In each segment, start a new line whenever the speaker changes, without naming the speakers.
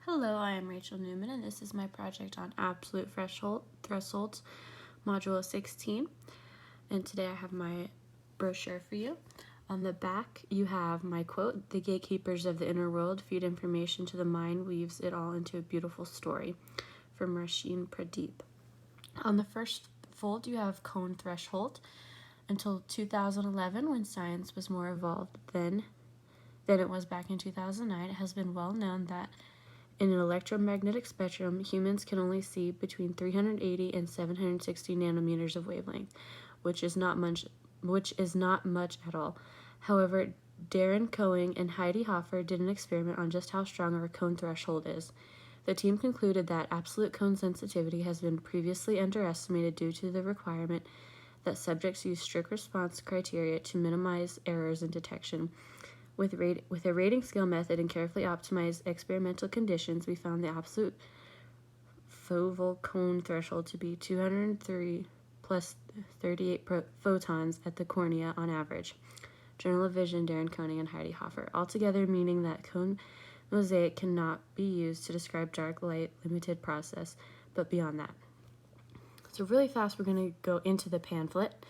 Hello, I am Rachel Newman, and this is my project on absolute thresholds, Module 16. And today I have my brochure for you. On the back, you have my quote, "The gatekeepers of the inner world feed information to the mind, weaves it all into a beautiful story," from Rasheen Pradeep. On the first fold, you have cone threshold. Until 2011, when science was more evolved than it was back in 2009, it has been well known that in an electromagnetic spectrum, humans can only see between 380 and 760 nanometers of wavelength, which is not much at all. However, Darren Cohen and Heidi Hoffer did an experiment on just how strong our cone threshold is. The team concluded that absolute cone sensitivity has been previously underestimated due to the requirement that subjects use strict response criteria to minimize errors in detection. With a rating scale method and carefully optimized experimental conditions, we found the absolute foveal cone threshold to be 203 plus 38 photons at the cornea on average. Journal of Vision, Darren Koenig and Heidi Hoffer. Altogether meaning that cone mosaic cannot be used to describe dark light limited process, but beyond that. So really fast, we're going to go into the pamphlet.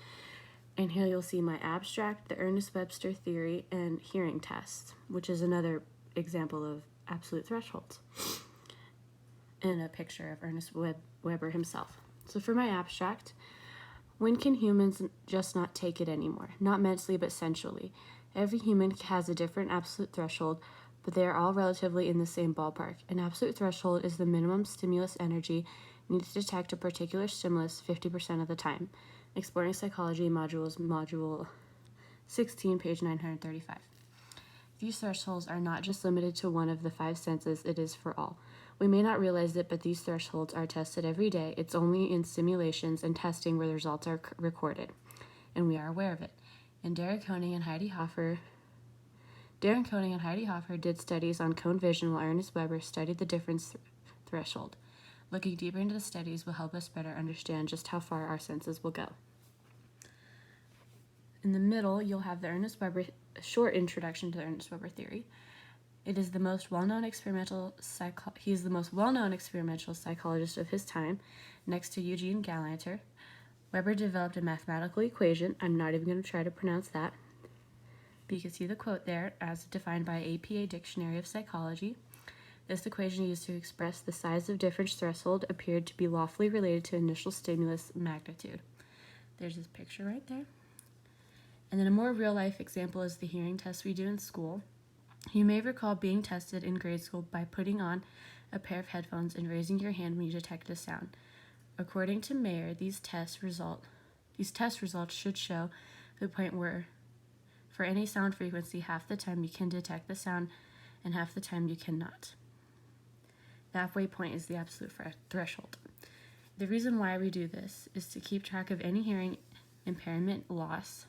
And here you'll see my abstract, the Ernest Webster theory, and hearing test, which is another example of absolute thresholds, and a picture of Ernest Weber himself. So for my abstract, when can humans just not take it anymore? Not mentally, but sensually. Every human has a different absolute threshold, but they are all relatively in the same ballpark. An absolute threshold is the minimum stimulus energy needed to detect a particular stimulus 50% of the time. Exploring Psychology Module 16, page 935. These thresholds are not just limited to one of the five senses, it is for all. We may not realize it, but these thresholds are tested every day. It's only in simulations and testing where the results are recorded, and we are aware of it. And Darren Koenig and Heidi Hoffer did studies on cone vision, while Ernest Weber studied the difference threshold. Looking deeper into the studies will help us better understand just how far our senses will go. In the middle, you'll have the short introduction to the Ernest Weber theory. It is the most well-known he is the most well-known experimental psychologist of his time, next to Eugene Galanter. Weber developed a mathematical equation. I'm not even going to try to pronounce that, but you can see the quote there, as defined by APA Dictionary of Psychology. This equation used to express the size of difference threshold appeared to be lawfully related to initial stimulus magnitude. There's this picture right there. And then a more real-life example is the hearing test we do in school. You may recall being tested in grade school by putting on a pair of headphones and raising your hand when you detect a sound. According to Mayer, these test results should show the point where for any sound frequency, half the time you can detect the sound and half the time you cannot. The halfway point is the absolute threshold. The reason why we do this is to keep track of any hearing impairment, loss,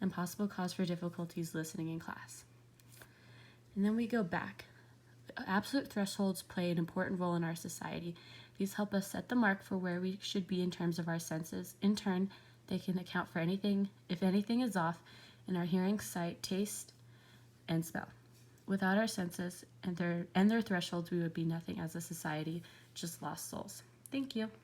and possible cause for difficulties listening in class. And then we go back. Absolute thresholds play an important role in our society. These help us set the mark for where we should be in terms of our senses. In turn, they can account for anything, if anything is off in our hearing, sight, taste, and smell. Without our senses and their thresholds, we would be nothing as a society, just lost souls. Thank you.